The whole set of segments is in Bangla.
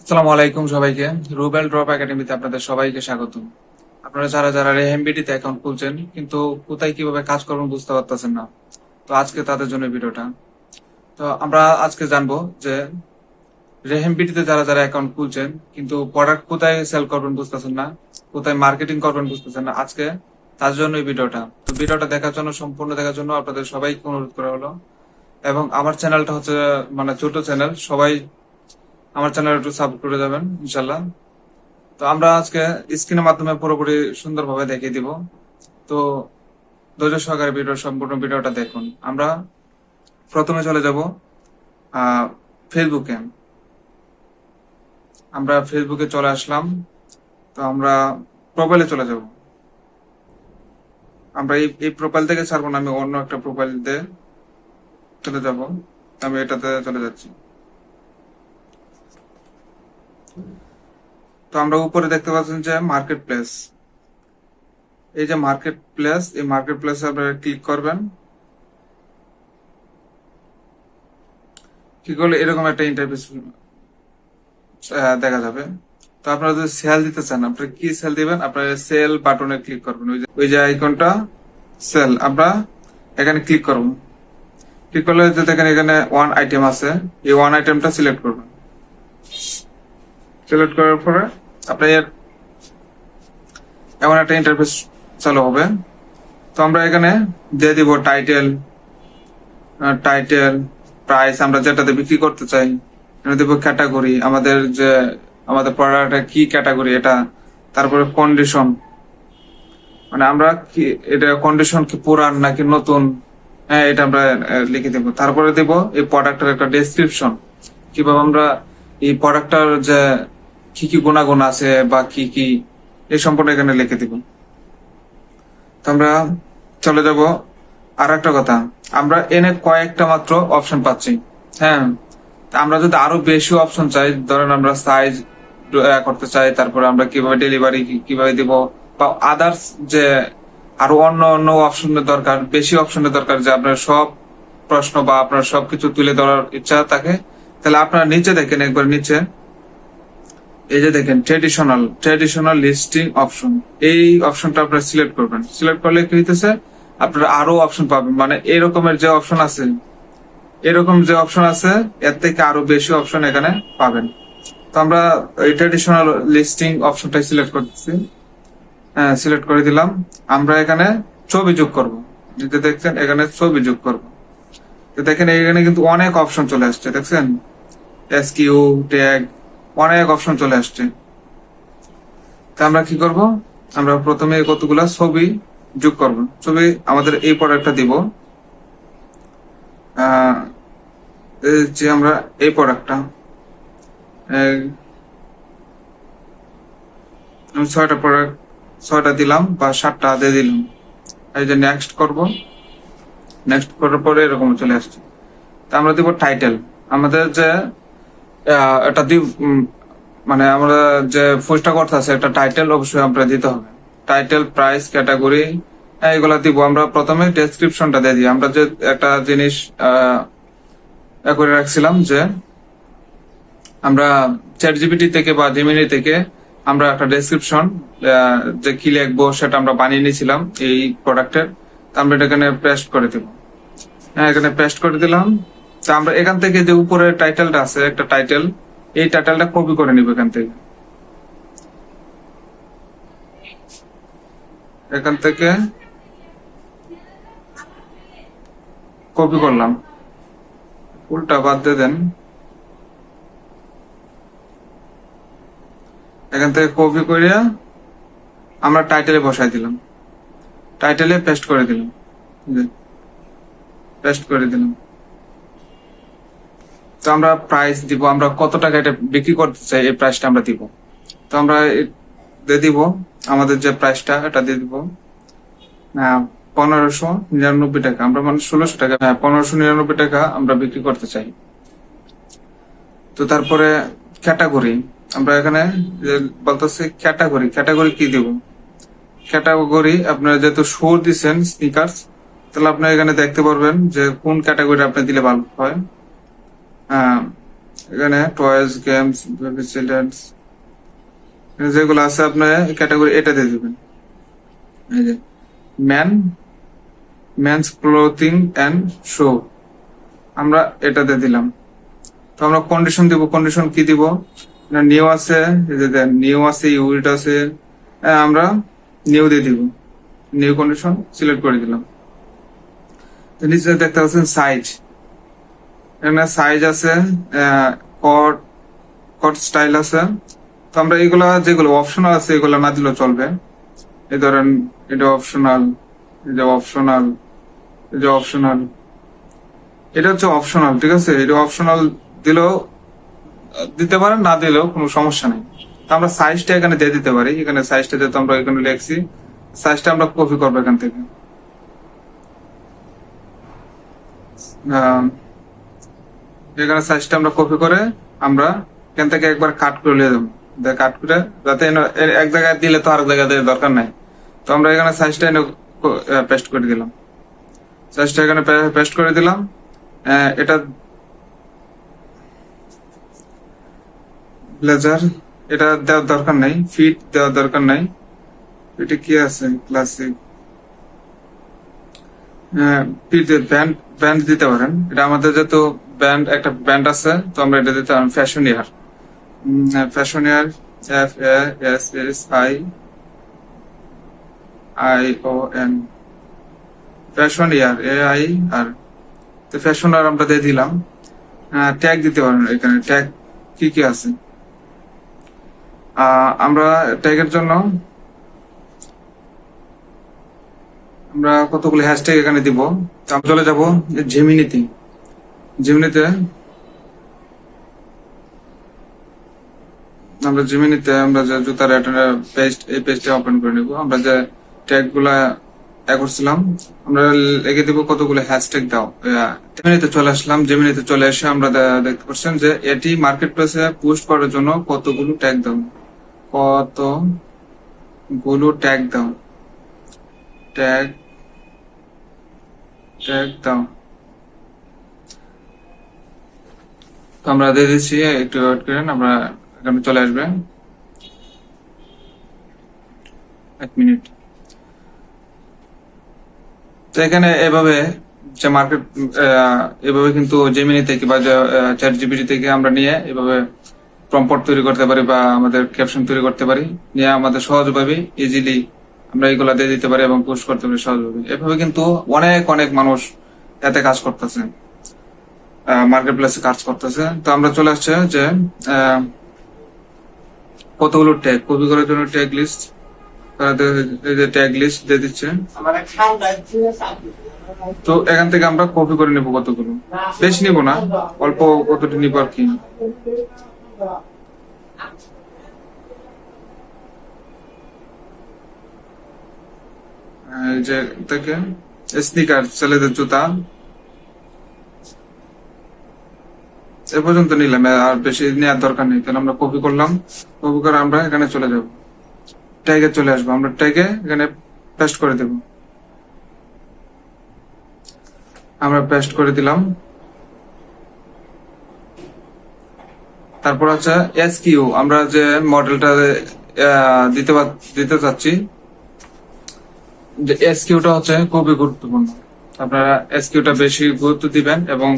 আসসালামু আলাইকুম সবাইকে। রুবেল ড্রপ একাডেমিতে আপনাদের সবাইকে স্বাগত। আপনারা যারা যারা রেহেমবিডিতে অ্যাকাউন্ট খুলছেন কিন্তু কোথায় কিভাবে কাজ করবেন বুঝতে পারতেছেন না, তো আজকে তাদের জন্য ভিডিওটা। তো আমরা আজকে জানবো যে রেহেমবিডিতে যারা যারা অ্যাকাউন্ট খুলছেন কিন্তু প্রোডাক্ট কোথায় সেল করবেন বুঝতেছেন না, কোথায় মার্কেটিং করবেন বুঝতেছেন না, আজকে তার জন্য এই ভিডিওটা। তো ভিডিওটা দেখার জন্য, সম্পূর্ণ দেখার জন্য আপনাদের সবাইকে অনুরোধ করা হলো। এবং আমার চ্যানেলটা হচ্ছে মানে ছোট চ্যানেল, সবাই আমার চ্যানেল একটু সাবস্ক্রাইব করে যাবেন ইনশাল্লাহ। তো আমরা আজকে স্ক্রিনের মাধ্যমে পুরোপুরি সুন্দরভাবে দেখিয়ে দিব। তো ধৈর্য সহকারে সম্পূর্ণ ভিডিওটা দেখুন। আমরা প্রথমে চলে যাব ফেসবুকে। আমরা ফেসবুকে চলে আসলাম। তো আমরা প্রোফাইলে চলে যাব। আমরা এই প্রোফাইল থেকে ছাড়বো না, আমি অন্য একটা প্রোফাইলতে চলে যাব। আমি এটাতে চলে যাচ্ছি। তো আমরা উপরে দেখতে পাচ্ছেন যে মার্কেট প্লেস। এই যে মার্কেট প্লেস, এই মার্কেট প্লেসে আপনারা ক্লিক করবেন। কি করলে এরকম একটা ইন্টারফেস দেখা যাবে। তো আপনারা যদি সেল দিতে চান, আপনারা কি সেল দিবেন? আপনারা সেল বাটনে ক্লিক করবেন, ওই যে আইকনটা সেল, আমরা এখানে ক্লিক করব। ক্লিক করলে যে দেখেন এখানে ওয়ান আইটেম আছে, এই ওয়ান আইটেমটা সিলেক্ট করবেন। সিলেক্ট করার পরে আপনার এমন একটা ইন্টারফেস চালু হবে। তো আমরা এখানে দিয়ে দিব টাইটেল, টাইটেল প্রাইস, আমরা যেটাতে বিক্রি করতে চাই এটা দিব, ক্যাটাগরি, আমাদের প্রোডাক্টটা কি ক্যাটাগরি এটা, তারপরে কন্ডিশন, মানে আমরা কি এটা কন্ডিশন কি পুরান নাকি নতুন, হ্যাঁ এটা আমরা লিখে দেবো। তারপরে দেব এই প্রোডাক্টের একটা ডেসক্রিপশন, কিভাবে আমরা এই প্রোডাক্টটার যে কি কি গুণাগুণ আছে বা কি কি, এই সম্পূর্ণ এখানে লিখে দিব। তো আমরা চলে যাব। আর একটা কথা, আমরা এনে কয়েকটা মাত্র অপশন পাচ্ছি। হ্যাঁ, তা আমরা যদি আরো বেশি অপশন চাই, ধরেন আমরা সাইজ করতে চাই, তারপরে আমরা কিভাবে ডেলিভারি কিভাবে দিব, বা আদার্স যে আরো অন্য অন্য অপশনের দরকার, বেশি অপশনের দরকার, যে আপনার সব প্রশ্ন বা আপনার সবকিছু তুলে ধরার ইচ্ছা থাকে, তাহলে আপনারা নিচে দেখেন, একবার নিচে এই যে দেখেন ট্রেডিশনাল লিস্টিং অপশন, এই অপশনটা আপনারা সিলেক্ট করবেন। সিলেক্ট করলে কি হইতেছে, আপনারা আরো অপশন পাবেন, মানে এরকমের যে অপশন আছে, এরকম যে অপশন আছে এর থেকে আরো বেশি অপশন এখানে পাবেন। তো আমরা এই ট্রেডিশনাল লিস্টিং অপশনটাই সিলেক্ট করতেছি। হ্যাঁ, সিলেক্ট করে দিলাম। আমরা এখানে ছবি যোগ করব, যেটা দেখছেন এখানে ছবি যোগ করব। তো দেখেন এখানে কিন্তু অনেক অপশন চলে আসছে, দেখছেন এসকিউ ট্যাগ, অনেক অপশন চলে আসছে। তা আমরা কি করব, আমরা প্রথমে কতগুলা ছবি যোগ করব। ছবি আমাদের এই প্রোডাক্টটা দিব, আহ যে আমরা এই প্রোডাক্টটা আমি ছয়টা দিলাম বা সাতটা দিয়ে দিলাম। এই যে নেক্সট করব, নেক্সট করার পরে এরকম চলে আসছে। তা আমরা দিব টাইটেল, আমাদের যে এটা দিব, মানে আমরা যে পোস্টটা করতে আছে একটা টাইটেল অবশ্যই আমরা দিতে হবে। টাইটেল, প্রাইস, ক্যাটাগরি, এগুলা দিব। আমরা প্রথমে ডেসক্রিপশনটা দিয়ে দিই। আমরা যে একটা জিনিস করে রাখছিলাম, যে আমরা চ্যাট জিপিটি থেকে বা জেমিনি থেকে আমরা একটা ডেসক্রিপশন যে কি লিখবো সেটা আমরা বানিয়ে নিয়েছিলাম এই প্রোডাক্টের। আমরা এটা এখানে পেস্ট করে দিব। হ্যাঁ, এখানে পেস্ট করে দিলাম। তা আমরা এখান থেকে যে উপরে টাইটেলটা আছে, একটা টাইটেল, এই টাইটেলটা কপি করে নিব এখান থেকে কপি করলাম। উল্টা বাদ দিয়ে দেন, এখান থেকে কপি করে আমরা টাইটেলে বসাই দিলাম, টাইটেলে পেস্ট করে দিলাম, পেস্ট করে দিলাম। তো আমরা প্রাইস দিব, আমরা কত টাকা এটা বিক্রি করতে চাই এই প্রাইসটা আমরা দিব। তো আমরা দিয়ে দিব আমাদের যে প্রাইসটা, এটা দিয়ে দিব 1599 টাকা, আমরা মানে 1600 টাকা, হ্যাঁ 1599 টাকা আমরা বিক্রি করতে চাই। তো তারপরে ক্যাটাগরি, আমরা এখানে বলতেছি ক্যাটাগরি, ক্যাটাগরি কি দিব? ক্যাটাগরি আপনারা যেহেতু শো দিচ্ছেন স্নিকার্স, তাহলে আপনি এখানে দেখতে পারবেন যে কোন ক্যাটাগরি আপনি দিলে ভালো হয়। এখানে টয়েস, গেমস, বেবি চিলড্রেন্স যেগুলো আছে আপনি ক্যাটাগরি এটা দিয়ে দিবেন। এই যে man, men's clothing and show, আমরা এটাতে দিলাম। তো আমরা কন্ডিশন দিব, কন্ডিশন কি দিব, নিউ আছে, নিউ আছে, ইউজ আছে, আমরা নিউ দিয়ে দিব, নিউ কন্ডিশন সিলেক্ট করে দিলাম। তো নিচে দেখতে পাচ্ছেন সাইজ, এখানে সাইজ আছে, কট, কট স্টাইল আছে। তো আমরা এগুলা যেগুলো অপশনাল আছে এগুলো না দিলেও চলবে। এই ধরেন এটা অপশনাল, এই যে অপশনাল, এই যে অপশনাল, এটা হচ্ছে অপশনাল, ঠিক আছে। এটা অপশনাল দিলেও দিতে পারেন, না দিলেও কোনো সমস্যা নেই। তো আমরা সাইজটা এখানে দিয়ে দিতে পারি, এখানে সাইজটা যেহেতু আমরা এখানে লিখছি, সাইজটা আমরা কপি করবো এখান থেকে। এখানে সাইজটা আমরা কপি করে আমরা এখান থেকে একবার কাট করে নিয়ে দেবো, কাট করে যাতে এক জায়গায় দিলে তো আরেক জায়গায় দেওয়ার দরকার নাই। তো আমরা এখানে সাইজটা এনে পেস্ট করে দিলাম, সাইজটা এখানে পেস্ট করে দিলাম। এটা ব্লেজার, এটা দেওয়ার দরকার নাই, ফিট দেওয়ার দরকার নাই। এটা কি আছে ক্লাসিক, ফিট ব্যান্ড, ব্যান্ড দিতে পারেন। এটা আমাদের যেহেতু ব্যান্ড, একটা ব্যান্ড আছে, তো আমরা এটা দিতে পারেন ফ্যাশন ইয়ার, ফ্যাশন ইয়ার, FASSION, ফ্যাশন ইয়ার, AIR। তো ফ্যাশন ইয়ার আমরা দিয়ে দিলাম। ট্যাগ দিতে পারেন, এখানে ট্যাগ কি কি আছে। আমরা ট্যাগের জন্য আমরা কতগুলো হ্যাশট্যাগ এখানে দিব। আমরা চলে যাব জেমিনিতে, জেমিনিতে আমরা যে জুতার পেজ, এই পেজটা ওপেন করে নিব। আমরা যে ট্যাগ গুলা করছিলাম আমরা লিখে দিব কতগুলো হ্যাশট্যাগ দাও। জেমিনিতে চলে আসলাম, জেমিনিতে চলে এসে আমরা দেখতে পাচ্ছেন যে এটি মার্কেট প্লেসে পোস্ট করার জন্য কতগুলো ট্যাগ দাও, কতগুলো ট্যাগ দাও, ট্যাগ দাও। তো আমরা দিয়ে দিচ্ছি, একটু ওয়েট করেন, আমরা এখানে চলে আসবে 1 মিনিট। তো এখানে এভাবে যে মার্কেট, এভাবে কিন্তু জেমিনি থেকে বা চ্যাট জিপিটি থেকে আমরা নিয়ে এভাবে প্রম্পট তৈরি করতে পারি বা আমাদের ক্যাপশন তৈরি করতে পারি, নিয়ে আমাদের সহজভাবে ইজিলি আমরা এগুলা দিয়ে দিতে পারি এবং পোস্ট করতে পারি সহজভাবে। এভাবে কিন্তু অনেক অনেক মানুষ এতে কাজ করতেছে, মার্কেট প্লেসে কাজ করতেছে। তো আমরা চলে আসছে যে কতগুলো ট্যাগ কপি করার জন্য ট্যাগ লিস্ট, এই যে ট্যাগ লিস্ট দিয়ে দিচ্ছে। তো এখান থেকে আমরা কপি করে নিব, কতগুলো, বেশি নিব না, অল্প কতটি নিব আর কি। এই যে থেকে স্নিকার, ছেলেদের জুতা, এ পর্যন্ত নিলাম, আর বেশি নেওয়ার দরকার নেই। তাহলে আমরা কপি করলাম, কপি করে আমরা এখানে চলে যাব, ট্যাগে চলে আসবো, আমরা ট্যাগে এখানে পেস্ট করে দেব। আমরা পেস্ট করে দিলাম। তারপর হচ্ছে SKU, আমরা যে মডেলটা দিতে চাচ্ছি, যে SKUটা হচ্ছে খুবই গুরুত্বপূর্ণ। আপনারা SKUটা বেশি গুরুত্ব দিবেন এবং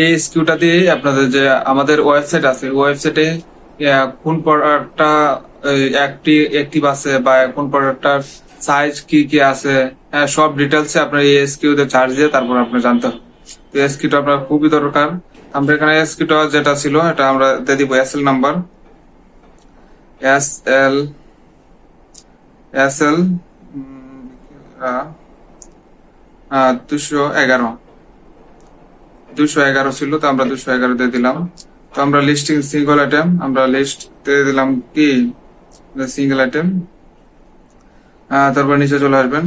এই SKUটা দিয়ে আপনাদের যে আমাদের ওয়েবসাইট আছে, ওয়েবসাইটে কোন প্রোডাক্টটা অ্যাক্টিভ আছে বা কোন প্রোডাক্টটার সাইজ কি কি আছে, সব ডিটেলসে আপনার এই SKU তে চার্জ দিয়ে তারপর আপনি জানতে হবে। তো SKUটা আপনার খুবই দরকার। আমরা এখানে SKUটা যেটা ছিল এটা আমরা দিয়ে দিব SL নাম্বার, SL 211 ছিল, তো আমরা 211 দিয়ে দিলাম। তো আমরা লিস্টিং সিঙ্গল আইটেম, আমরা লিস্ট দিয়ে দিলাম কি সিঙ্গেল আইটেম। তারপর নিচে চলে আসবেন,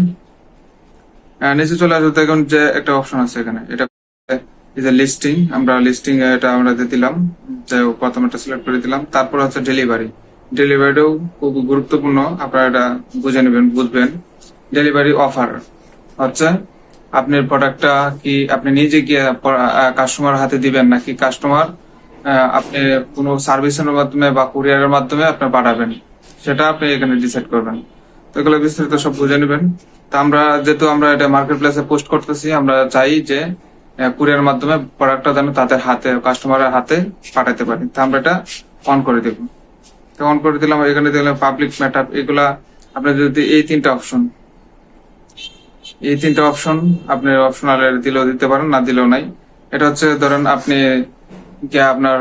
নিচে চলে আসবে, দেখুন যে একটা অপশন আছে এখানে, এটা লিস্টিং, আমরা লিস্টিং এটা আমরা দিয়ে দিলাম, যাই হোক প্রথম একটা সিলেক্ট করে দিলাম। তারপর হচ্ছে ডেলিভারি, ডেলিভারিটাও খুব গুরুত্বপূর্ণ, আপনারা এটা বুঝে নেবেন, বুঝবেন। ডেলিভারি অফার হচ্ছে আপনার প্রোডাক্টটা কি আপনি নিজে গিয়ে কাস্টমার হাতে দিবেন নাকি কাস্টমার আপনি কোনো সার্ভিসের মাধ্যমে বা কুরিয়ারের মাধ্যমে আপনি পাঠাবেন, সেটা আপনি এখানে ডিসাইড করবেন। তো এগুলো বিস্তারিত সব বুঝে নেবেন। তো আমরা যেহেতু আমরা এটা মার্কেট প্লেসে পোস্ট করতেছি, আমরা চাই যে কুরিয়ার মাধ্যমে প্রোডাক্টটা যেন তাদের হাতে, কাস্টমারের হাতে পাঠাতে পারি। তো আমরা এটা অন করে দেব। তো অন করে দিলাম, এখানে দিলাম পাবলিক ম্যাটার। এগুলা আপনার যদি এই তিনটা অপশন আপনি অপশনাল দিলেও দিতে পারেন, না দিলেও নাই। এটা হচ্ছে ধরেন আপনি আপনার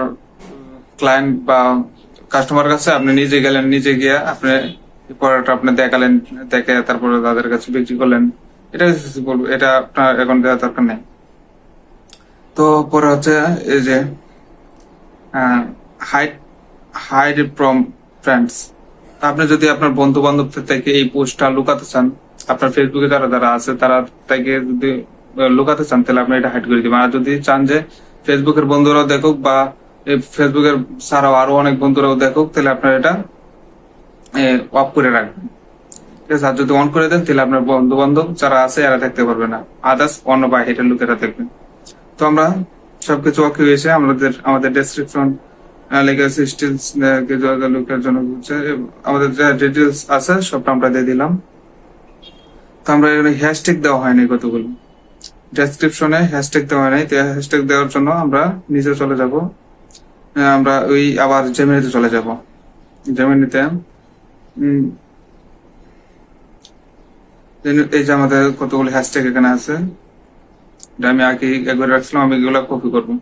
ক্লায়েন্ট বা কাস্টমার কাছে আপনি নিজে গেলেন, নিজে গিয়ে আপনি প্রোডাক্ট আপনি দেখালেন, দেখে তারপরে তাদের কাছে বিক্রি করলেন, এটা বলবো, এটা আপনার এখন দেওয়ার দরকার নেই। তো পরে হচ্ছে এই যে হাইড হাইড ফ্রম ফ্রেন্ডস। আপনি যদি আপনার বন্ধু বান্ধবদের থেকে এই পোস্টটা লুকাতে চান, আপনার ফেসবুকে যারা যারা আছে তারা থেকে যদি লুকাতে চান, তাহলে আপনি এটা হাইড করে দিবেন। আর যদি চান যে ফেসবুকের বন্ধুরাও দেখুক বা এই ফেসবুকের ছাড়াও আরো অনেক বন্ধুরাও দেখুক, তাহলে আপনার এটা অফ করে রাখবেন। ঠিক আছে? আর যদি অন করে দেন, তাহলে আপনার বন্ধু বান্ধব যারা আছে এরা দেখতে পারবে না, আদার্স অন্য বাইরের লোকেরা দেখবেন। তো আমরা সবকিছু ওকে হয়েছে, আমাদের ডেসক্রিপশন লেগেছে, স্টিলস লোকের জন্য হচ্ছে, আমাদের যা ডিটেলস আছে সবটা আমরা দিয়ে দিলাম। তো আমরা এখানে হ্যাশট্যাগ দেওয়া হয়নি, কতগুলো ডেসক্রিপশনে হ্যাশট্যাগ দেওয়া হয়নি। তো হ্যাশট্যাগ দেওয়ার জন্য আমরা নিচে চলে যাব, আমরা ওই আবার জেমিনিতে চলে যাব। জেমিনিতে এই যে আমাদের কতগুলো হ্যাশট্যাগ এখানে আছে, এটা আমি আগে একবার রাখছিলাম, আমি এগুলো কপি করবো।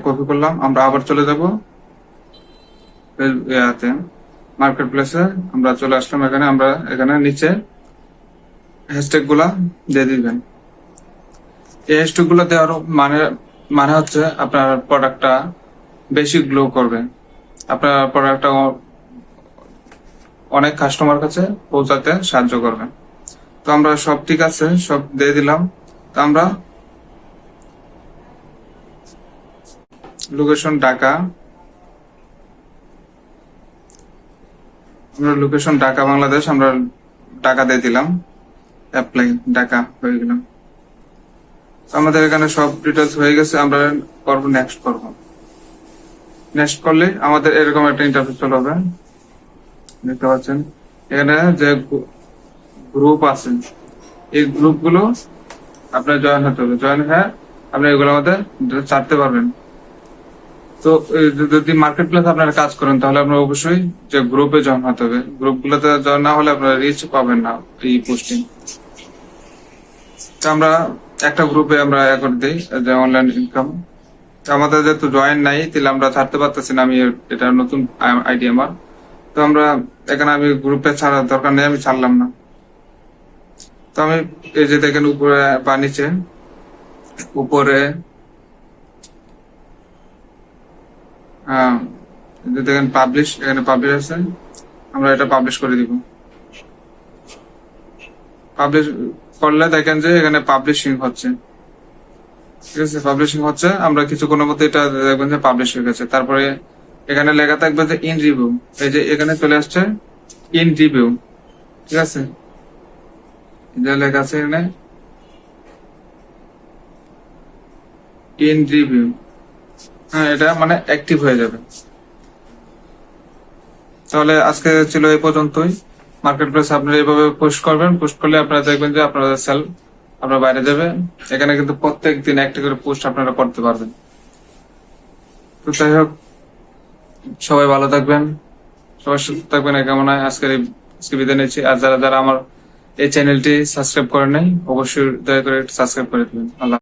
কপি করলাম, আমরা আবার চলে যাব মার্কেট প্লেসে। আমরা চলে আসলাম এখানে, আমরা এখানে নিচে হ্যাশট্যাগ গুলা দিয়ে দিবেন। এই হ্যাশট্যাগ গুলা দেওয়ার মানে হচ্ছে আপনার প্রোডাক্টটা বেশি গ্লো করবে, আপনার প্রোডাক্টটা অনেক কাস্টমার কাছে পৌঁছাতে সাহায্য করবে। তো আমরা সব ঠিক আছে, সব দিয়ে দিলাম। তো আমরা লোকেশন ঢাকা, বাংলাদেশ, আমরা ঢাকা দিয়ে দিলাম, অ্যাপ্লাই ঢাকা হয়ে গেলাম। আমাদের এখানে সব ডিটেলস হয়ে গেছে, আমরা করবো নেক্সট করবো। নেক্সট করলে আমাদের এরকম একটা ইন্টারফেস চলে হবে, দেখতে পাচ্ছেন এখানে যে গ্রুপ আছে, এই গ্রুপ গুলো আপনার জয়েন হতে হবে। জয়েন হয়ে আপনি এগুলোর মধ্যে ছাড়তে পারবেন। তো যদি মার্কেট প্লেস আপনারা কাজ করেন, তাহলে আপনার অবশ্যই যে গ্রুপে জয়েন হতে হবে। গ্রুপ গুলোতে জয়েন না হলে আপনারা রিচ পাবেন না এই পোস্টিং। আমরা একটা গ্রুপে আমরা করে দিই যে অনলাইন ইনকাম। আমাদের যেহেতু জয়েন নাই, তাহলে আমরা ছাড়তে পারতেছি না। আমি এটা নতুন আইডি আমার, তো আমরা এখানে আমি গ্রুপে ছাড়ার দরকার নেই, আমি ছাড়লাম না। তো আমি এই যে দেখেন উপরে বা নিচে, উপরে দেখেন পাবলিশ, এখানে পাবলিশ আছে, আমরা এটা পাবলিশ করে দিব। পাবলিশ করলে দেখেন যে এখানে পাবলিশিং হচ্ছে, ঠিক আছে? পাবলিশিং হচ্ছে, আমরা কিছুক্ষণের মধ্যে এটা দেখবেন যে পাবলিশ হয়ে গেছে। তারপরে এখানে লেখা থাকবে যে ইন রিভিউ, এই যে এখানে চলে আসছে ইন রিভিউ, ঠিক আছে? যে লেখা আছে এখানে ইন রিভিউ, হ্যাঁ, এটা মানে অ্যাক্টিভ হয়ে যাবে। তাহলে আজকে ছিল এই পর্যন্তই। মার্কেট প্লেস আপনারা এইভাবে পোস্ট করবেন, পোস্ট করলে আপনারা দেখবেন যে আপনাদের সেল আপনার বাইরে যাবে। এখানে কিন্তু প্রত্যেক দিন একটা করে পোস্ট আপনারা করতে পারবেন। তো যাই হোক, সবাই ভালো থাকবেন, সবাই সুস্থ থাকবেন, এই কামনায় আজকে বিদায় নিচ্ছি। আর যারা যারা আমার এই চ্যানেলটি সাবস্ক্রাইব করেন নাই, অবশ্যই দয়া করে সাবস্ক্রাইব করে দেবেন। আল্লাহ।